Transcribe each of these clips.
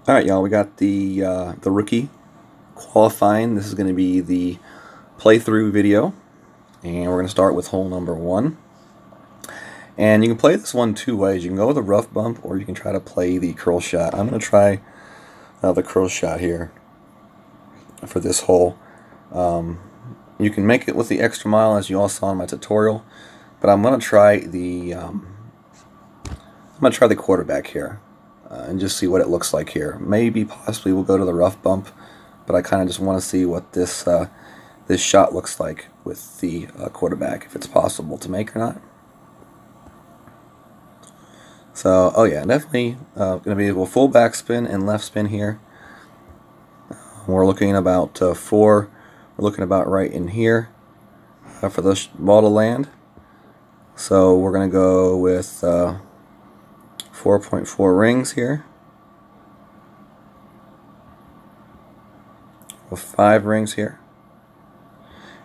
All right, y'all. We got the rookie qualifying. This is going to be the playthrough video, and we're going to start with hole number 1. And you can play this one two ways. You can go with a rough bump, or you can try to play the curl shot. I'm going to try the curl shot here for this hole. You can make it with the extra mile, as you all saw in my tutorial, but I'm going to try the quarterback here. And just see what it looks like here. Maybe possibly we'll go to the rough bump, but I kind of just want to see what this this shot looks like with the quarterback, if it's possible to make or not. So, oh yeah, definitely going to be a full backspin and left spin here. We're looking about 4. We're looking about right in here for the ball to land. So we're going to go with 4.4 rings here, with 5 rings here,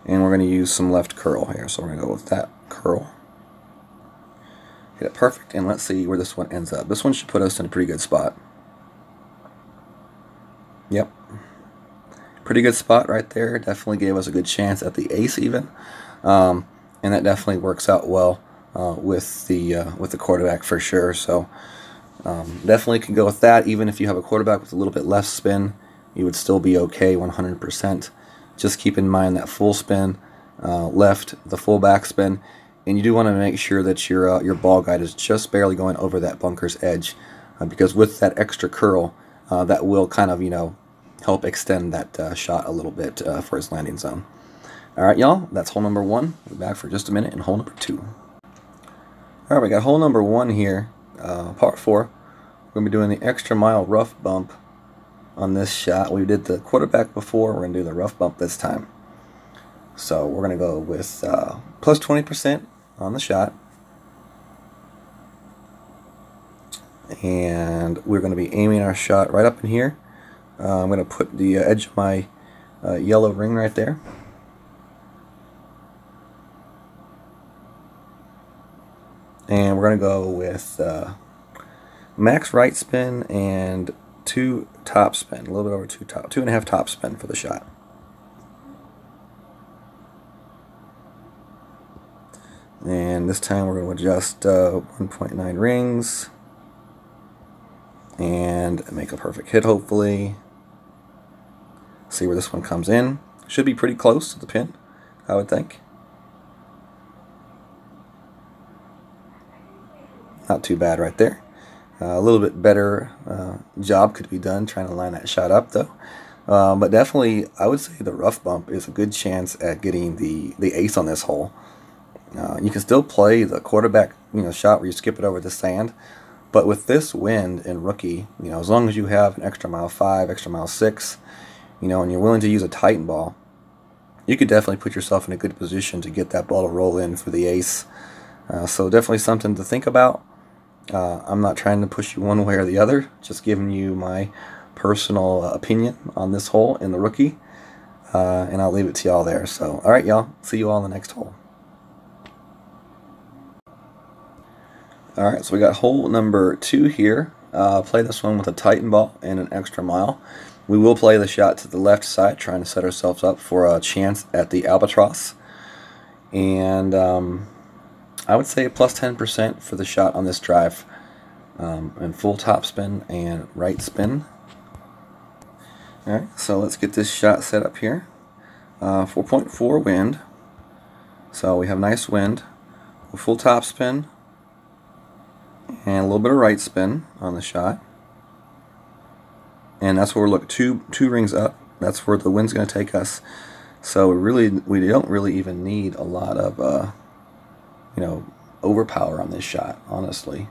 and we're going to use some left curl here, so we're going to go with that curl. Get it perfect, and let's see where this one ends up. This one should put us in a pretty good spot. Yep, pretty good spot right there. Definitely gave us a good chance at the ace even, and that definitely works out well with the quarterback for sure. So definitely can go with that. Even if you have a quarterback with a little bit less spin, you would still be okay 100%. Just keep in mind that full spin, left, the full backspin, and you do want to make sure that your ball guide is just barely going over that bunker's edge, because with that extra curl, that will kind of help extend that shot a little bit for its landing zone. All right, y'all, that's hole number 1. We'll be back for just a minute in hole number 2. All right, we got hole number 1 here, par 4. We're going to be doing the extra mile rough bump on this shot. We did the quarterback before. We're going to do the rough bump this time. So we're going to go with plus 20% on the shot. And we're going to be aiming our shot right up in here. I'm going to put the edge of my yellow ring right there. And we're going to go with max right spin and 2 top spin, a little bit over 2.5 top spin for the shot. And this time we're going to adjust 1.9 rings and make a perfect hit, hopefully. See where this one comes in. Should be pretty close to the pin, I would think. Not too bad right there. A little bit better job could be done trying to line that shot up, though. But definitely, I would say the rough bump is a good chance at getting the ace on this hole. You can still play the quarterback shot where you skip it over the sand, but with this wind and rookie, as long as you have an extra mile 5, extra mile 6, and you're willing to use a Titan ball, you could definitely put yourself in a good position to get that ball to roll in for the ace. So definitely something to think about. I'm not trying to push you one way or the other, just giving you my personal opinion on this hole in the rookie, and I'll leave it to y'all there. So, alright y'all, see you all in the next hole. Alright, so we got hole number 2 here. Play this one with a Titan ball and an extra mile. We will play the shot to the left side, trying to set ourselves up for a chance at the albatross. And I would say plus 10% for the shot on this drive, and full top spin and right spin. Alright, so let's get this shot set up here. 4.4 wind, so we have nice wind, a full top spin, and a little bit of right spin on the shot. And that's where we're looking, two rings up. That's where the wind's going to take us. So we don't really even need a lot of overpower on this shot, honestly.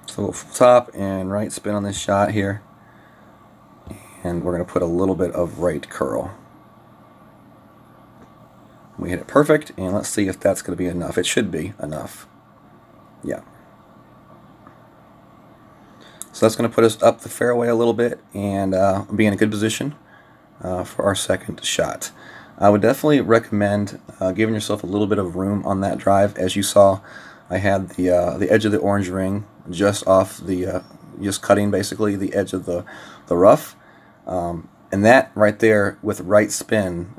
So full top and right spin on this shot here, and we're going to put a little bit of right curl. We hit it perfect, and let's see if that's going to be enough. It should be enough. Yeah. So that's going to put us up the fairway a little bit and be in a good position for our second shot. I would definitely recommend giving yourself a little bit of room on that drive. As you saw, I had the edge of the orange ring just off the just cutting basically the edge of the rough, and that right there with right spin,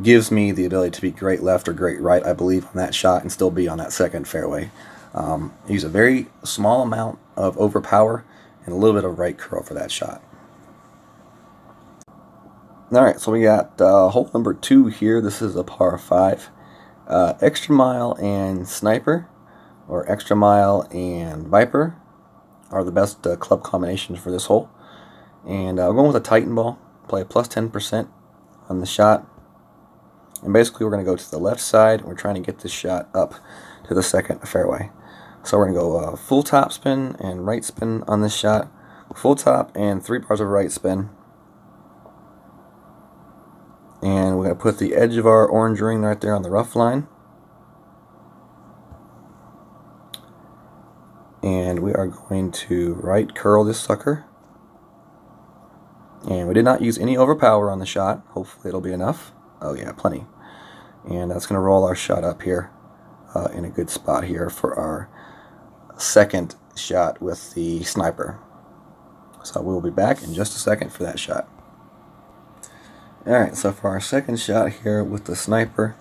gives me the ability to be great left or great right, I believe, on that shot and still be on that second fairway. Use a very small amount of overpower and a little bit of right curl for that shot. Alright, so we got hole number 2 here. This is a par 5. Extra Mile and Sniper, or Extra Mile and Viper, are the best club combinations for this hole. And I'm going with a Titan ball. Play a plus 10% on the shot. And basically we're going to go to the left side. We're trying to get this shot up to the second fairway. So we're going to go full top spin and right spin on this shot. Full top and 3 bars of right spin. And we're going to put the edge of our orange ring right there on the rough line. And we are going to right curl this sucker. And we did not use any overpower on the shot. Hopefully it'll be enough. Oh yeah, plenty. And that's going to roll our shot up here in a good spot here for our second shot with the Sniper. So we'll be back in just a second for that shot. Alright, so for our second shot here with the Sniper,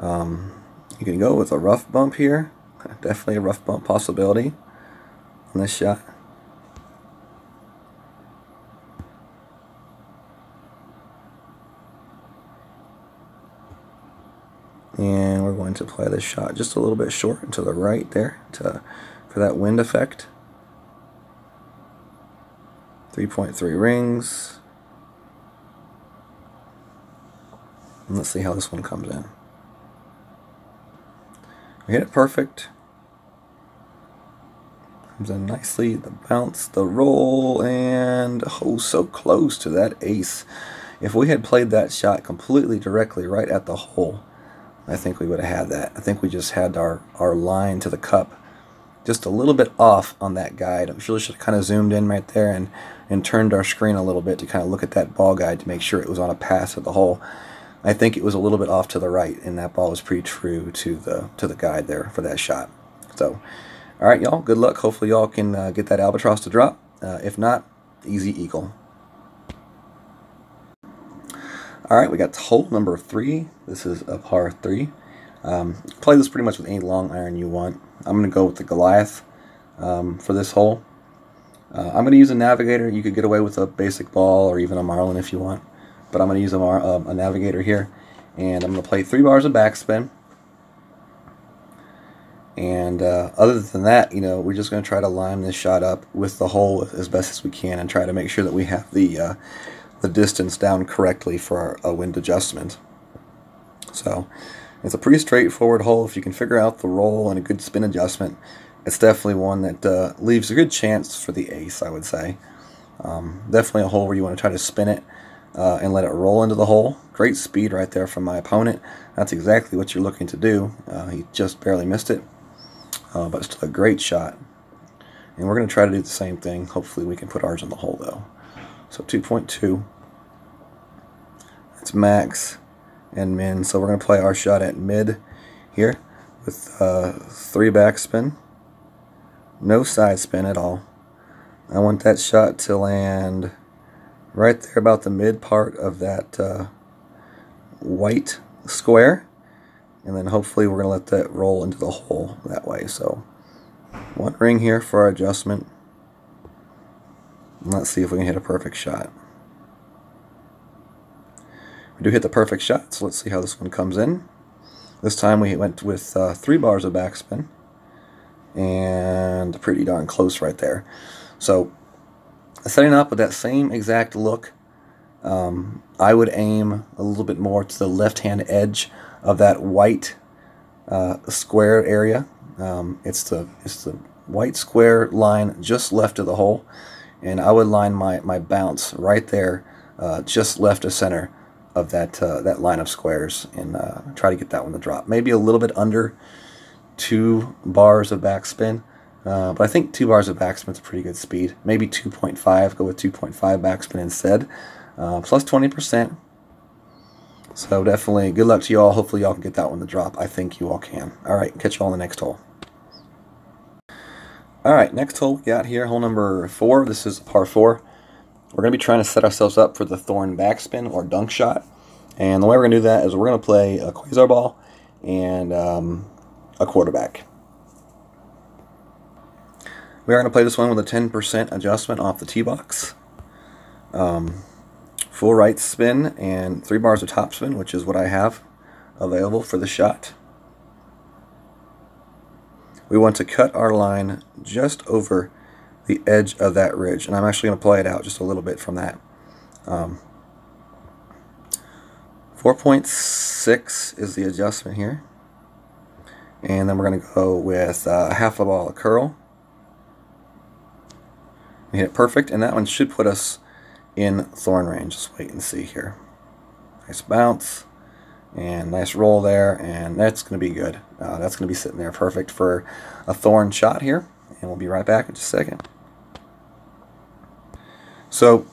you can go with a rough bump here. Definitely a rough bump possibility on this shot. And we're going to play this shot just a little bit short and to the right there for that wind effect. 3.3 rings. And let's see how this one comes in. We hit it perfect. Comes in nicely. The bounce, the roll, and oh, so close to that ace. If we had played that shot completely directly right at the hole, I think we would have had that. I think we just had our line to the cup just a little bit off on that guide. I really should have kind of zoomed in right there and turned our screen a little bit to kind of look at that ball guide to make sure it was on a pass at the hole. I think it was a little bit off to the right, and that ball was pretty true to the guide there for that shot. So, all right, y'all, good luck. Hopefully y'all can get that albatross to drop. If not, easy eagle. All right, we got hole number 3. This is a par 3. Play this pretty much with any long iron you want. I'm going to go with the Goliath for this hole. I'm going to use a Navigator. You could get away with a basic ball or even a Marlin if you want. But I'm going to use a Navigator here. And I'm going to play 3 bars of backspin. And other than that, we're just going to try to line this shot up with the hole as best as we can and try to make sure that we have the distance down correctly for a wind adjustment. So it's a pretty straightforward hole. If you can figure out the roll and a good spin adjustment, it's definitely one that leaves a good chance for the ace, I would say. Definitely a hole where you want to try to spin it and let it roll into the hole. Great speed right there from my opponent. That's exactly what you're looking to do. He just barely missed it, but it's still a great shot. And we're going to try to do the same thing. Hopefully we can put ours in the hole though. So 2.2. That's max and min. So we're going to play our shot at mid here with 3 backspin. No side spin at all. I want that shot to land right there about the mid part of that white square. And then hopefully we're going to let that roll into the hole that way. So 1 ring here for our adjustment. And let's see if we can hit a perfect shot. We do hit the perfect shot, so let's see how this one comes in. This time we went with 3 bars of backspin. And pretty darn close right there. So setting up with that same exact look, I would aim a little bit more to the left-hand edge of that white square area. It's the white square line just left of the hole, and I would line my bounce right there, just left of center of that line of squares, and try to get that one to drop. Maybe a little bit under 2 bars of backspin. But I think 2 bars of backspin is a pretty good speed. Maybe 2.5, go with 2.5 backspin instead. Plus 20%. So definitely good luck to y'all. Hopefully y'all can get that one to drop. I think you all can. All right, catch y'all on the next hole. All right, next hole we got here, hole number 4. This is par 4. We're going to be trying to set ourselves up for the thorn backspin or dunk shot. And the way we're going to do that is we're going to play a quasar ball and a quarterback. We are going to play this one with a 10% adjustment off the tee box. Full right spin and 3 bars of top spin, which is what I have available for the shot. We want to cut our line just over the edge of that ridge, and I'm actually going to play it out just a little bit from that. 4.6 is the adjustment here, and then we're going to go with half a ball of curl. We hit it perfect, and that one should put us in thorn range. Just wait and see here. Nice bounce and nice roll there, and that's going to be good. That's going to be sitting there perfect for a thorn shot here, and we'll be right back in just a second. So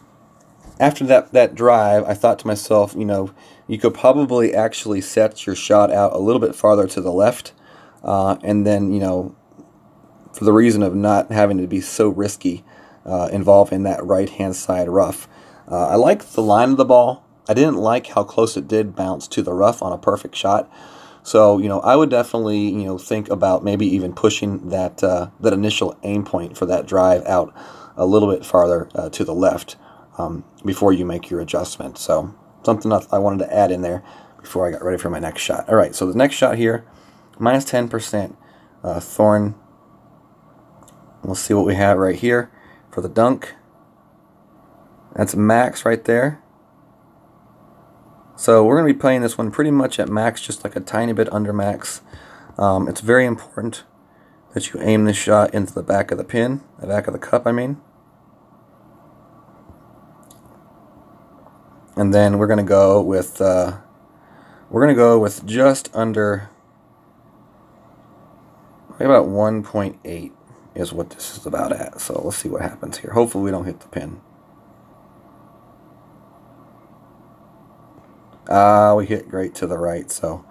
after that drive, I thought to myself, you know, you could probably actually set your shot out a little bit farther to the left, and then, you know, for the reason of not having to be so risky involved in that right-hand side rough. I like the line of the ball. I didn't like how close it did bounce to the rough on a perfect shot. So, you know, I would definitely, you know, think about maybe even pushing that that initial aim point for that drive out a little bit farther to the left before you make your adjustment. So, something I wanted to add in there before I got ready for my next shot. All right, so the next shot here, minus 10% thorn. We'll see what we have right here for the dunk. That's max right there. So we're going to be playing this one pretty much at max, just like a tiny bit under max. It's very important that you aim this shot into the back of the pin, the back of the cup, I mean. And then we're going to go with just under, about 1.8 is what this is about at. So let's see what happens here. Hopefully we don't hit the pin. We hit great to the right, so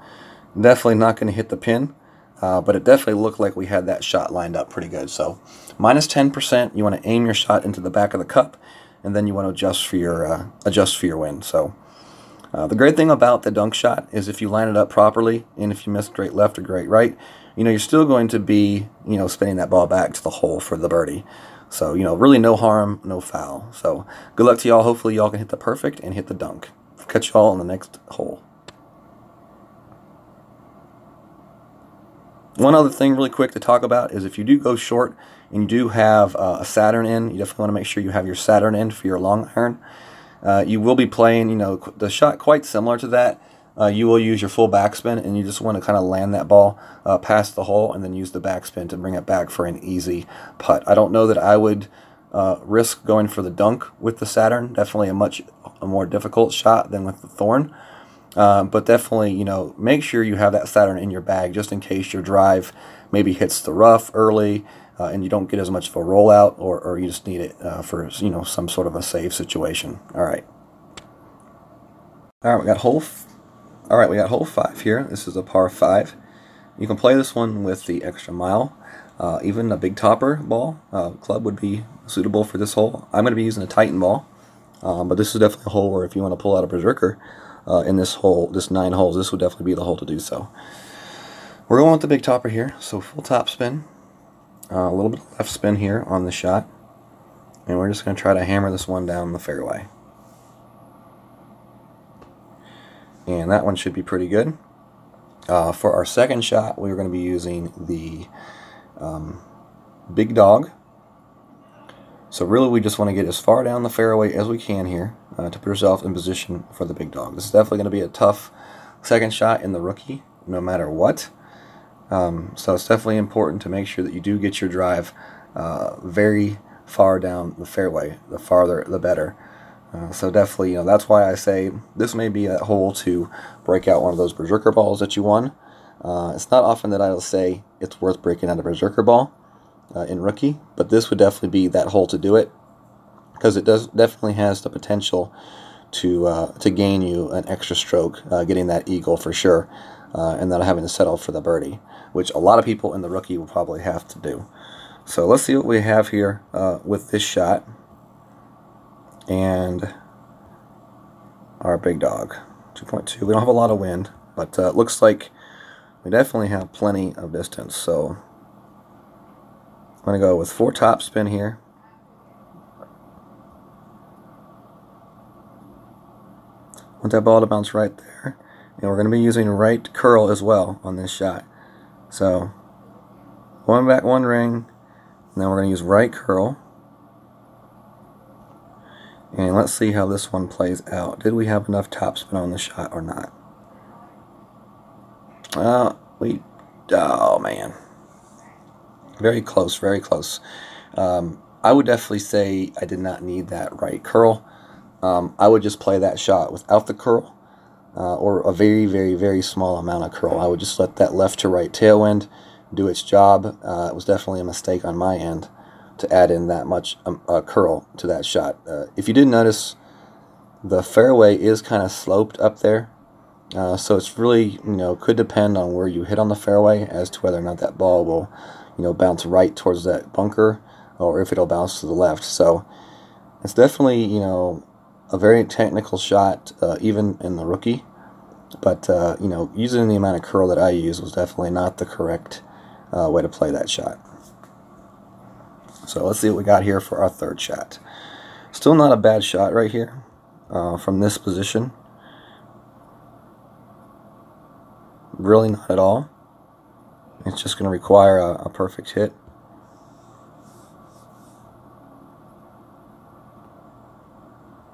definitely not going to hit the pin, but it definitely looked like we had that shot lined up pretty good. So minus 10%, you want to aim your shot into the back of the cup, and then you want to adjust for your wind. So the great thing about the dunk shot is if you line it up properly, and if you miss great left or great right, you know, you're still going to be, you know, spinning that ball back to the hole for the birdie. So, you know, really no harm, no foul. So good luck to y'all. Hopefully y'all can hit the perfect and hit the dunk. Catch y'all on the next hole. One other thing really quick to talk about is if you do go short and you do have a Saturn in, you definitely want to make sure you have your Saturn in for your long iron. You will be playing, you know, the shot quite similar to that. You will use your full backspin, and you just want to kind of land that ball past the hole and then use the backspin to bring it back for an easy putt. I don't know that I would risk going for the dunk with the Saturn. Definitely a more difficult shot than with the thorn. But definitely, you know, make sure you have that Saturn in your bag just in case your drive maybe hits the rough early and you don't get as much of a rollout, or you just need it for, you know, some sort of a save situation. All right, we got hole 5 here. This is a par 5. You can play this one with the extra mile. Even a big topper ball club would be suitable for this hole. I'm going to be using a Titan ball, but this is definitely a hole where if you want to pull out a berserker in this 9 holes, this would definitely be the hole to do so. We're going with the big topper here, so full top spin, a little bit of left spin here on the shot, and we're just going to try to hammer this one down the fairway. And that one should be pretty good. For our second shot, we're going to be using the big dog. So really we just want to get as far down the fairway as we can here to put ourselves in position for the big dog. This is definitely going to be a tough second shot in the rookie, no matter what. So it's definitely important to make sure that you do get your drive very far down the fairway. The farther, the better. So definitely, you know, that's why I say this may be a hole to break out one of those berserker balls that you won. It's not often that I'll say it's worth breaking out a berserker ball in rookie, but this would definitely be that hole to do it, because it definitely has the potential to gain you an extra stroke, getting that eagle for sure, and not having to settle for the birdie, which a lot of people in the rookie will probably have to do. So let's see what we have here with this shot and our big dog, 2.2. We don't have a lot of wind, but it looks like we definitely have plenty of distance. So I'm going to go with 4 top spin here. Want that ball to bounce right there. And we're going to be using right curl as well on this shot. So 1 back, 1 ring, and then we're going to use right curl. And let's see how this one plays out. Did we have enough topspin on the shot or not? Oh man. Very close, very close. I would definitely say I did not need that right curl. I would just play that shot without the curl, or a very, very, very small amount of curl. I would just let that left to right tailwind do its job. It was definitely a mistake on my end to add in that much curl to that shot. If you did notice, the fairway is kind of sloped up there, so it's really, could depend on where you hit on the fairway as to whether or not that ball will, bounce right towards that bunker, or if it'll bounce to the left. So it's definitely, a very technical shot, even in the rookie. But using the amount of curl that I used was definitely not the correct way to play that shot. So let's see what we got here for our 3rd shot. Still not a bad shot right here from this position. Really not at all. It's just going to require a perfect hit.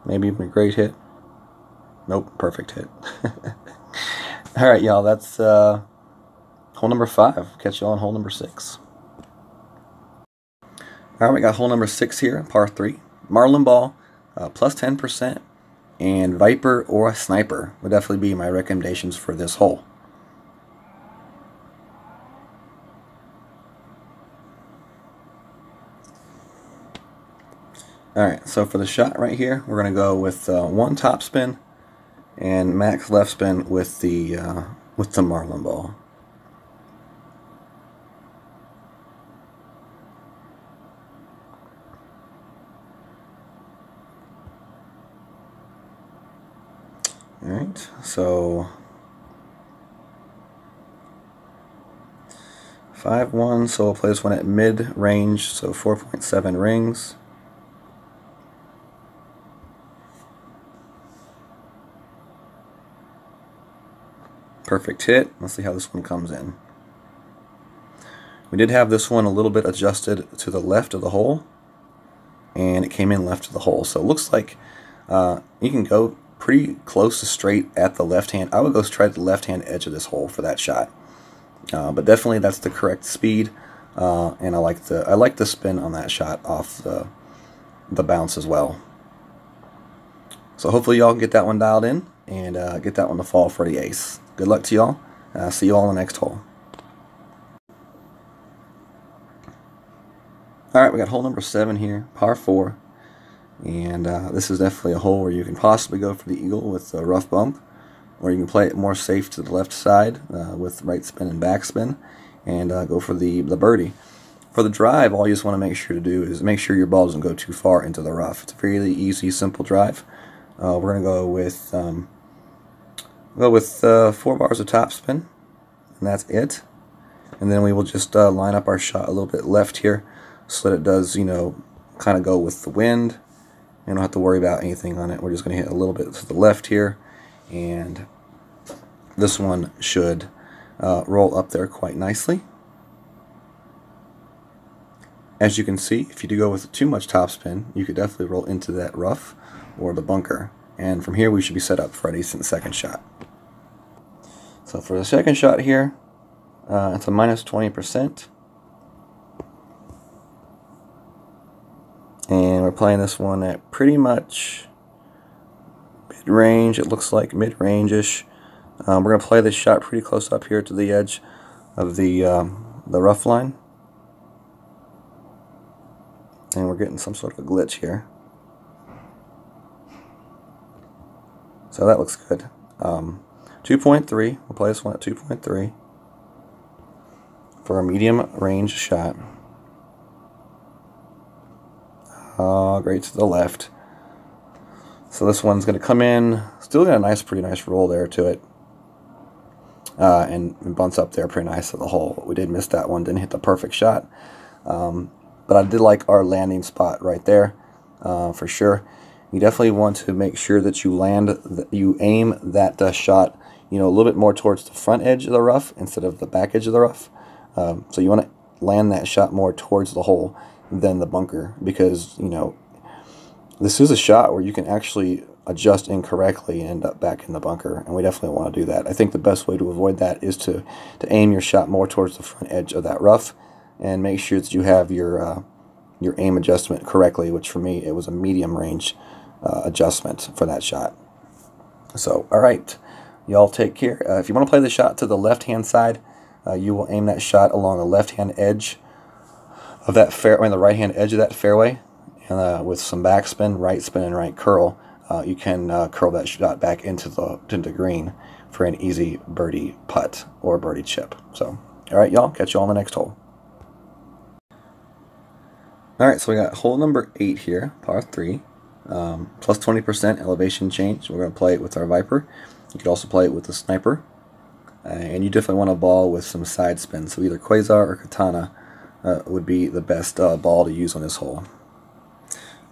Maybe even a great hit. Nope, perfect hit. Alright, y'all, that's hole number 5. Catch y'all on hole number 6. Alright, we got hole number 6 here, par 3. Marlin ball, plus 10%, and Viper or a Sniper would definitely be my recommendations for this hole. Alright, so for the shot right here, we're going to go with 1 top spin and max left spin with the Marlin ball. Alright, so 5-1, so we'll play this one at mid-range, so 4.7 rings. Perfect hit. Let's see how this one comes in. We did have this one a little bit adjusted to the left of the hole, and it came in left of the hole. So it looks like you can go pretty close to straight at the left hand. I would go straight at the left hand edge of this hole for that shot. But definitely that's the correct speed, and I like the spin on that shot off the bounce as well. So hopefully y'all can get that one dialed in and get that one to fall for the ace. Good luck to y'all. See you all on the next hole. Alright, we got hole number 7 here, par 4. And this is definitely a hole where you can possibly go for the eagle with a rough bump, or you can play it more safe to the left side with right spin and backspin, and go for the birdie. For the drive, all you just want to make sure to do is make sure your ball doesn't go too far into the rough. It's a really easy, simple drive. We're going to go with 4 bars of topspin, and that's it. And then we will just line up our shot a little bit left here, so that it does, kind of go with the wind. You don't have to worry about anything on it. We're just going to hit a little bit to the left here, and this one should roll up there quite nicely. As you can see, if you do go with too much topspin, you could definitely roll into that rough or the bunker. And from here, we should be set up for a decent second shot. So for the second shot here, it's a minus 20%. And we're playing this one at pretty much mid-range. It looks like mid-range-ish. We're going to play this shot pretty close up here to the edge of the rough line. And we're getting some sort of a glitch here. So that looks good. 2.3, we'll play this one at 2.3 for a medium range shot. Great to the left. So this one's going to come in, still got a pretty nice roll there to it. And bunts up there pretty nice to the hole. We did miss that one, didn't hit the perfect shot. But I did like our landing spot right there, for sure. You definitely want to make sure that you aim that shot, a little bit more towards the front edge of the rough instead of the back edge of the rough. So you want to land that shot more towards the hole than the bunker, because this is a shot where you can actually adjust incorrectly and end up back in the bunker, and we definitely want to do that. I think the best way to avoid that is to aim your shot more towards the front edge of that rough, and make sure that you have your aim adjustment correctly, which for me it was a medium range adjustment for that shot. So alright, y'all take care. If you want to play the shot to the left hand side, you will aim that shot along the left hand edge of that fairway, the right hand edge of that fairway, and with some backspin, right spin, and right curl, you can curl that shot back into the green for an easy birdie putt or birdie chip. So, all right, y'all, catch you all on the next hole. All right, so we got hole number 8 here, par 3, plus 20% elevation change. We're going to play it with our Viper. You could also play it with the Sniper, and you definitely want a ball with some side spin. So either Quasar or Katana would be the best ball to use on this hole.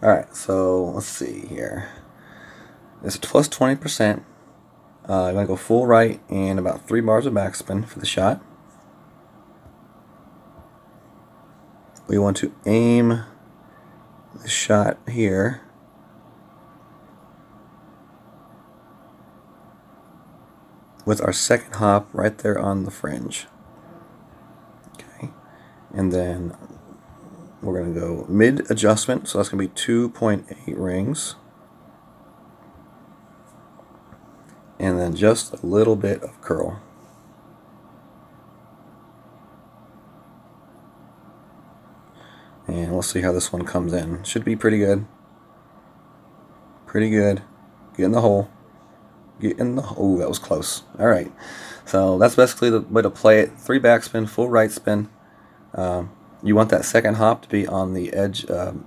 Alright, so let's see here. It's plus 20%. I'm going to go full right and about 3 bars of backspin for the shot. We want to aim the shot here with our second hop right there on the fringe. Okay, and then we're going to go mid adjustment, so that's going to be 2.8 rings. And then just a little bit of curl. And we'll see how this one comes in. Should be pretty good. Pretty good. Get in the hole. Get in the hole. Oh, that was close. Alright. So that's basically the way to play it. 3 backspin, full right spin. You want that second hop to be on the edge,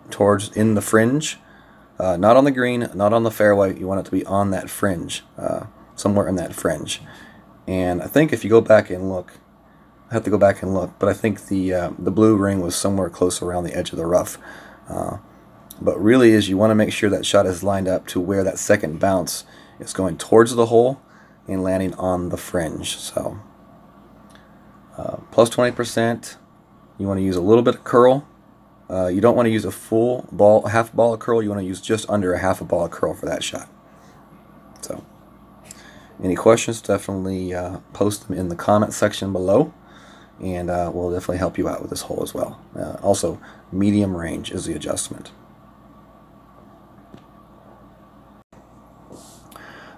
towards in the fringe, not on the green, not on the fairway. You want it to be on that fringe, somewhere in that fringe. And I think if you go back and look, I have to go back and look, but I think the blue ring was somewhere close around the edge of the rough. But really, is you want to make sure that shot is lined up to where that second bounce is going towards the hole and landing on the fringe. So plus 20%. You want to use a little bit of curl. You don't want to use a full ball, half ball of curl. You want to use just under a half a ball of curl for that shot. So, any questions, definitely post them in the comment section below, and we'll definitely help you out with this hole as well. Also, medium range is the adjustment.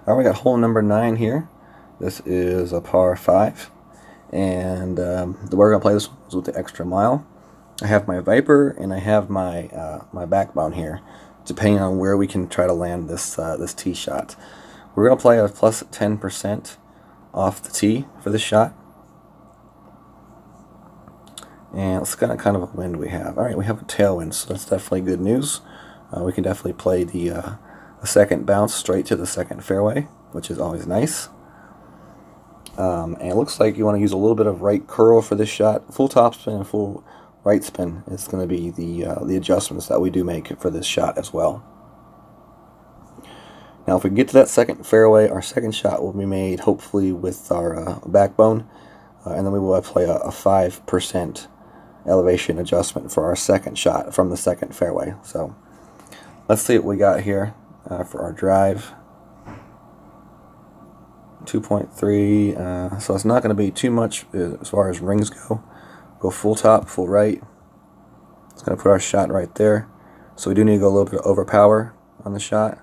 All right, we got hole number 9 here. This is a par 5. And the way we're going to play this one is with the extra mile. I have my Viper and I have my my backbone here, depending on where we can try to land this this tee shot. We're going to play a plus 10% off the tee for this shot. And let's kind of a wind we have. All right, we have a tailwind, so that's definitely good news. We can definitely play the second bounce straight to the second fairway, which is always nice. And it looks like you want to use a little bit of right curl for this shot. Full topspin and full right spin is going to be the adjustments that we do make for this shot as well. Now if we get to that second fairway, our second shot will be made hopefully with our backbone, and then we will play a 5% elevation adjustment for our second shot from the second fairway. So let's see what we got here for our drive. 2.3, so it's not going to be too much as far as rings go. Go full top, full right. It's going to put our shot right there. So we do need to go a little bit of overpower on the shot.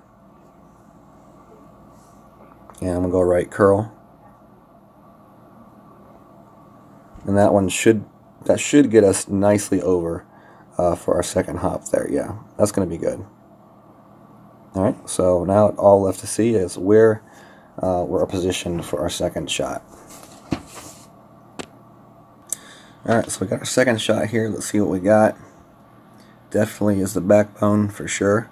And I'm going to go right curl. And that one should get us nicely over for our second hop there. Yeah, that's going to be good. Alright, so now all left to see is where we're positioned for our second shot. Alright, so we got our second shot here. Let's see what we got. Definitely is the backbone for sure.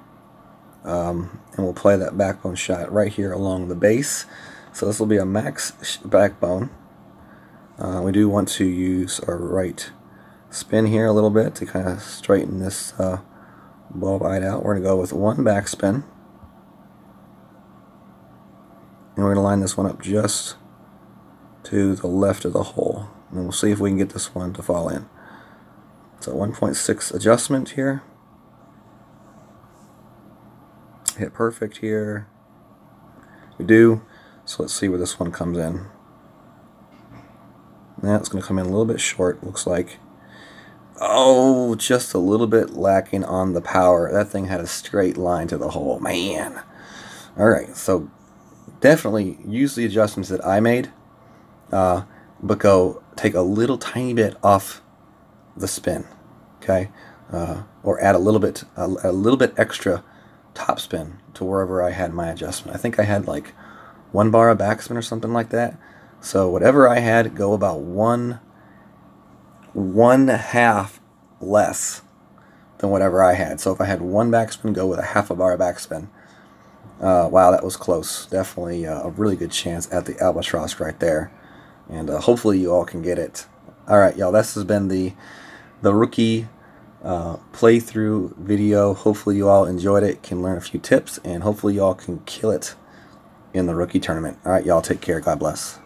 And we'll play that backbone shot right here along the base. So this will be a max backbone. We do want to use our right spin here a little bit to kind of straighten this bulb eye out. We're going to go with one backspin. And we're going to line this one up just to the left of the hole. And we'll see if we can get this one to fall in. So 1.6 adjustment here. Hit perfect here. We do. So let's see where this one comes in. Now it's going to come in a little bit short, looks like. Oh, just a little bit lacking on the power. That thing had a straight line to the hole. Man. Alright, so definitely use the adjustments that I made. But go take a little tiny bit off the spin. Okay? Or add a little bit extra top spin to wherever I had my adjustment. I think I had like 1 bar of backspin or something like that. So whatever I had, go about one half less than whatever I had. So if I had 1 backspin, go with a half a bar of backspin. Wow, that was close. Definitely a really good chance at the albatross right there. And hopefully you all can get it. Alright, y'all, this has been the rookie playthrough video. Hopefully you all enjoyed it, can learn a few tips, and hopefully you all can kill it in the rookie tournament. Alright, y'all, take care. God bless.